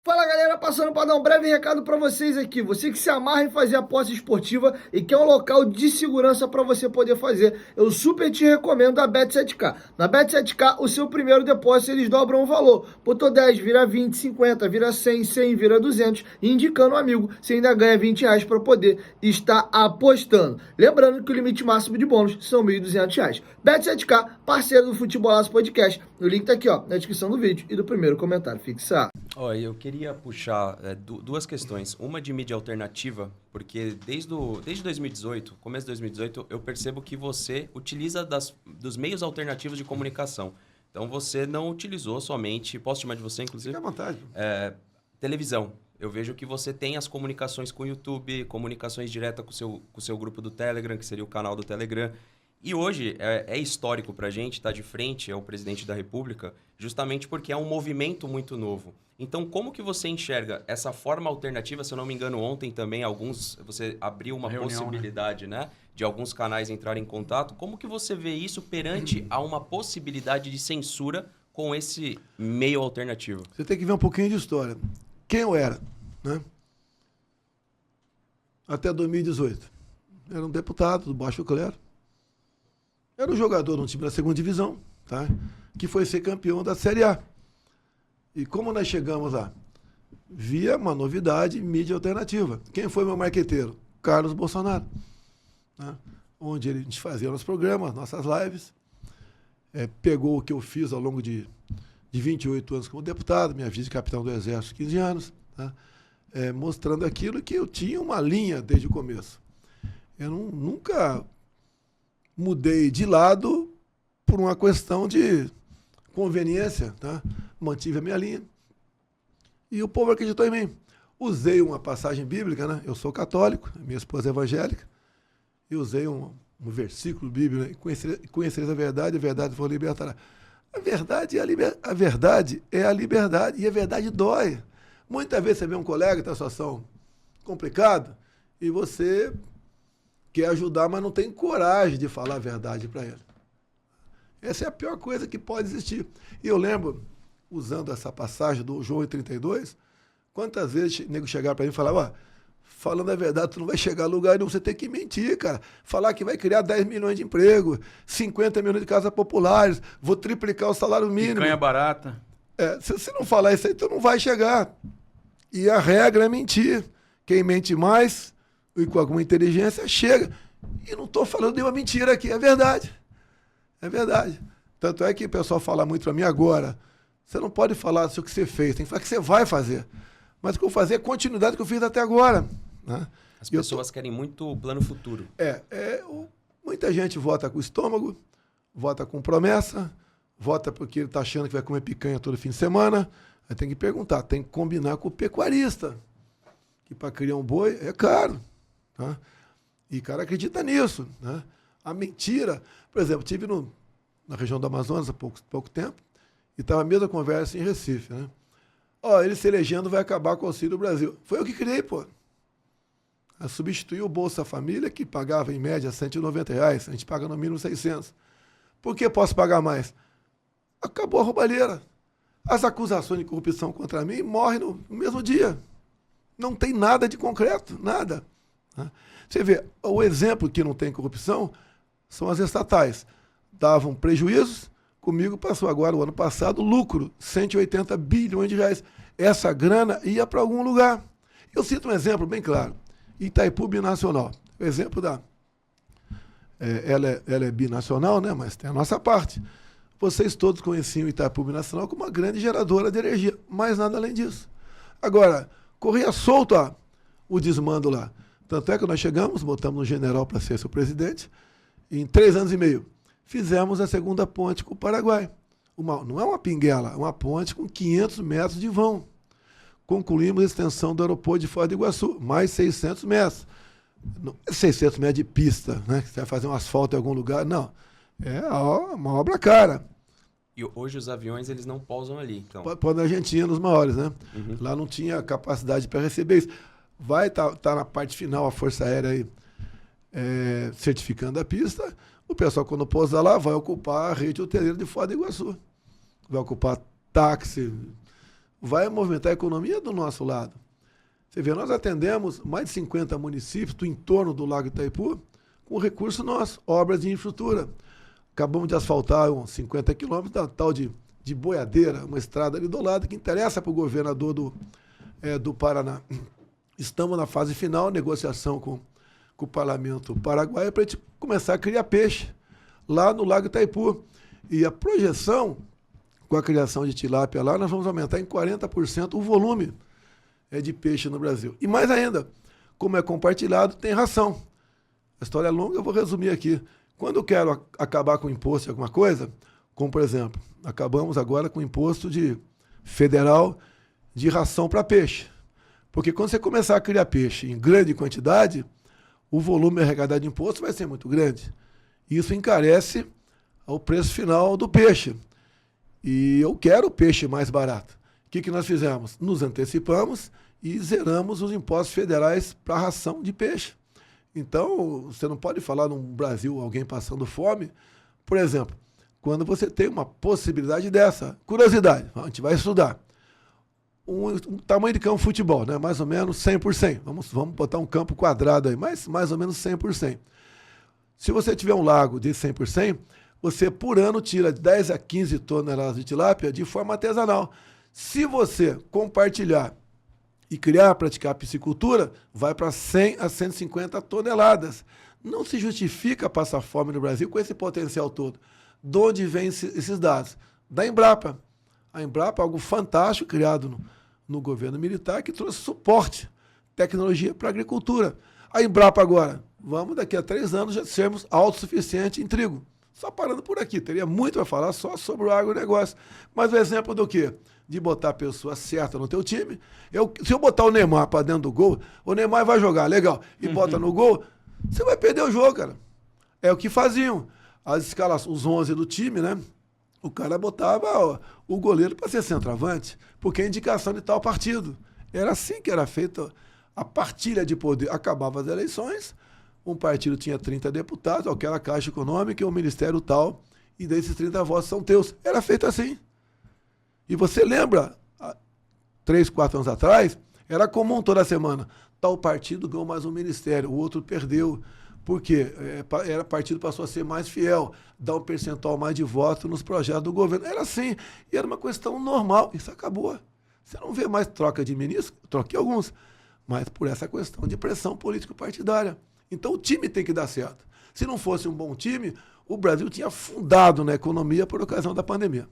Fala galera, passando para dar um breve recado para vocês aqui. Você que se amarra em fazer aposta esportiva e quer um local de segurança para você poder fazer, eu super te recomendo a Bet7k. Na Bet7k, o seu primeiro depósito eles dobram o valor. Botou 10, vira 20, 50, vira 100, 100, vira 200. E indicando um amigo, você ainda ganha R$ 20 para poder estar apostando. Lembrando que o limite máximo de bônus são R$ 1.200. Bet7k, parceiro do Futebolaço Podcast. O link tá aqui ó, na descrição do vídeo e do primeiro comentário fixado. Olha, eu queria puxar duas questões. Uma de mídia alternativa, porque desde 2018, começo de 2018, eu percebo que você utiliza dos meios alternativos de comunicação. Então, você não utilizou somente, posso chamar de você, inclusive? Fique à vontade. Televisão. Eu vejo que você tem as comunicações com o YouTube, comunicações diretas com o seu grupo do Telegram, que seria o canal do Telegram. E hoje é histórico para a gente estar de frente ao presidente da República, justamente porque é um movimento muito novo. Então, como que você enxerga essa forma alternativa? Se eu não me engano, ontem também você abriu uma Reunião, possibilidade, né, de alguns canais entrarem em contato. Como que você vê isso perante a uma possibilidade de censura com esse meio alternativo? Você tem que ver um pouquinho de história. Quem eu era, né? Até 2018. Era um deputado do Baixo Clero. Era um jogador de um time da segunda divisão, tá? Que foi ser campeão da Série A. E como nós chegamos lá? Via uma novidade, mídia alternativa. Quem foi meu marqueteiro? Carlos Bolsonaro. Né? Onde a gente fazia nossos programas, nossas lives. Pegou o que eu fiz ao longo de 28 anos como deputado, minha vida de capitão do Exército, 15 anos. Tá? Mostrando aquilo que eu tinha uma linha desde o começo. Eu nunca mudei de lado por uma questão de conveniência, tá? Mantive a minha linha. E o povo acreditou em mim. Usei uma passagem bíblica, né? Eu sou católico, minha esposa é evangélica, e usei um versículo bíblico, né? Conhecereis a verdade vos libertará. A verdade é a liberdade, e a verdade dói. Muitas vezes você vê um colega que está em situação complicada, e você quer ajudar, mas não tem coragem de falar a verdade para ele. Essa é a pior coisa que pode existir. E eu lembro, usando essa passagem do João 32, quantas vezes o nego chegava para mim e falava, falando a verdade, tu não vai chegar a lugar nenhum, você tem que mentir, cara. Falar que vai criar 10 milhões de empregos, 50 milhões de casas populares, vou triplicar o salário mínimo. Picanha barata. Se você não falar isso aí, tu não vai chegar. E a regra é mentir. Quem mente mais e com alguma inteligência chega. E não estou falando nenhuma mentira aqui, é verdade. É verdade. Tanto é que o pessoal fala muito para mim agora, você não pode falar sobre o que você fez, tem que falar o que você vai fazer. Mas o que eu vou fazer é a continuidade do que eu fiz até agora. Né? As pessoas querem muito o plano futuro. Muita gente vota com o estômago, vota com promessa, vota porque ele está achando que vai comer picanha todo fim de semana. Aí tem que perguntar, tem que combinar com o pecuarista, que para criar um boi é caro. Tá? E o cara acredita nisso. Né? A mentira, por exemplo, estive na região do Amazonas há pouco tempo, e estava a mesma conversa em Recife. Né? Ele se elegendo vai acabar com o Auxílio Brasil. Foi eu que criei, pô. Substituiu o Bolsa Família, que pagava em média R$190, a gente paga no mínimo 600. Por que posso pagar mais? Acabou a roubalheira. As acusações de corrupção contra mim morrem no mesmo dia. Não tem nada de concreto, nada. Você vê, o exemplo que não tem corrupção são as estatais. Davam prejuízos, comigo passou agora, o ano passado, lucro, 180 bilhões de reais. Essa grana ia para algum lugar. Eu cito um exemplo bem claro. Itaipu Binacional. O exemplo ela é binacional, né? Mas tem a nossa parte. Vocês todos conheciam Itaipu Binacional como uma grande geradora de energia, mas nada além disso. Agora, corria solto o desmando lá. Tanto é que nós chegamos, botamos um general para ser seu presidente, e em 3 anos e meio, fizemos a segunda ponte com o Paraguai. Não é uma pinguela, é uma ponte com 500 metros de vão. Concluímos a extensão do aeroporto de Foz do Iguaçu, mais 600 metros. Não é 600 metros de pista, né? Que você vai fazer um asfalto em algum lugar, não. É uma obra cara. E hoje os aviões, eles não pousam ali, então. Pode na Argentina, nos maiores, né? Uhum. Lá não tinha capacidade para receber isso. Vai tá na parte final a Força Aérea aí, certificando a pista. O pessoal, quando pousar lá, vai ocupar a rede hoteleira de Foz do Iguaçu. Vai ocupar táxi, vai movimentar a economia do nosso lado. Você vê, nós atendemos mais de 50 municípios do entorno do Lago Itaipu com recurso nosso, obras de infraestrutura. Acabamos de asfaltar uns 50 quilômetros da tal de Boiadeira, uma estrada ali do lado que interessa para o governador do Paraná. Estamos na fase final, negociação com o parlamento paraguaio para a gente começar a criar peixe lá no Lago Itaipu. E a projeção, com a criação de tilápia lá, nós vamos aumentar em 40% o volume de peixe no Brasil. E mais ainda, como é compartilhado, tem ração. A história é longa, eu vou resumir aqui. Quando eu quero acabar com o imposto de alguma coisa, como por exemplo, acabamos agora com o imposto federal de ração para peixe. Porque quando você começar a criar peixe em grande quantidade, o volume arrecadado de imposto vai ser muito grande. Isso encarece o preço final do peixe. E eu quero peixe mais barato. O que nós fizemos? Nos antecipamos e zeramos os impostos federais para a ração de peixe. Então, você não pode falar no Brasil alguém passando fome. Por exemplo, quando você tem uma possibilidade dessa, curiosidade, a gente vai estudar. Um tamanho de campo de futebol, né? Mais ou menos 100 por 100. Vamos botar um campo quadrado aí, mas mais ou menos 100 por 100. Se você tiver um lago de 100 por 100, você por ano tira 10 a 15 toneladas de tilápia de forma artesanal. Se você compartilhar e praticar piscicultura, vai para 100 a 150 toneladas. Não se justifica passar fome no Brasil com esse potencial todo. De onde vêm esses dados? Da Embrapa. A Embrapa é algo fantástico, criado no governo militar, que trouxe suporte, tecnologia para a agricultura. A Embrapa agora, vamos daqui a 3 anos já sermos autossuficientes em trigo. Só parando por aqui, teria muito para falar só sobre o agronegócio. Mas o exemplo do quê? De botar a pessoa certa no teu time. Se eu botar o Neymar para dentro do gol, o Neymar vai jogar, legal, e bota no gol, você vai perder o jogo, cara. É o que faziam. As escalas, os 11 do time, né? O cara botava o goleiro para ser centroavante, porque é indicação de tal partido. Era assim que era feita a partilha de poder. Acabava as eleições, um partido tinha 30 deputados, aquela Caixa Econômica e o Ministério tal, e desses 30 votos são teus. Era feito assim. E você lembra, 3, 4 anos atrás, era comum toda semana, tal partido ganhou mais um ministério, o outro perdeu. Por quê? O partido passou a ser mais fiel, dar um percentual mais de voto nos projetos do governo. Era assim, e era uma questão normal. Isso acabou. Você não vê mais troca de ministro, troquei alguns, mas por essa questão de pressão político-partidária. Então o time tem que dar certo. Se não fosse um bom time, o Brasil tinha afundado na economia por ocasião da pandemia.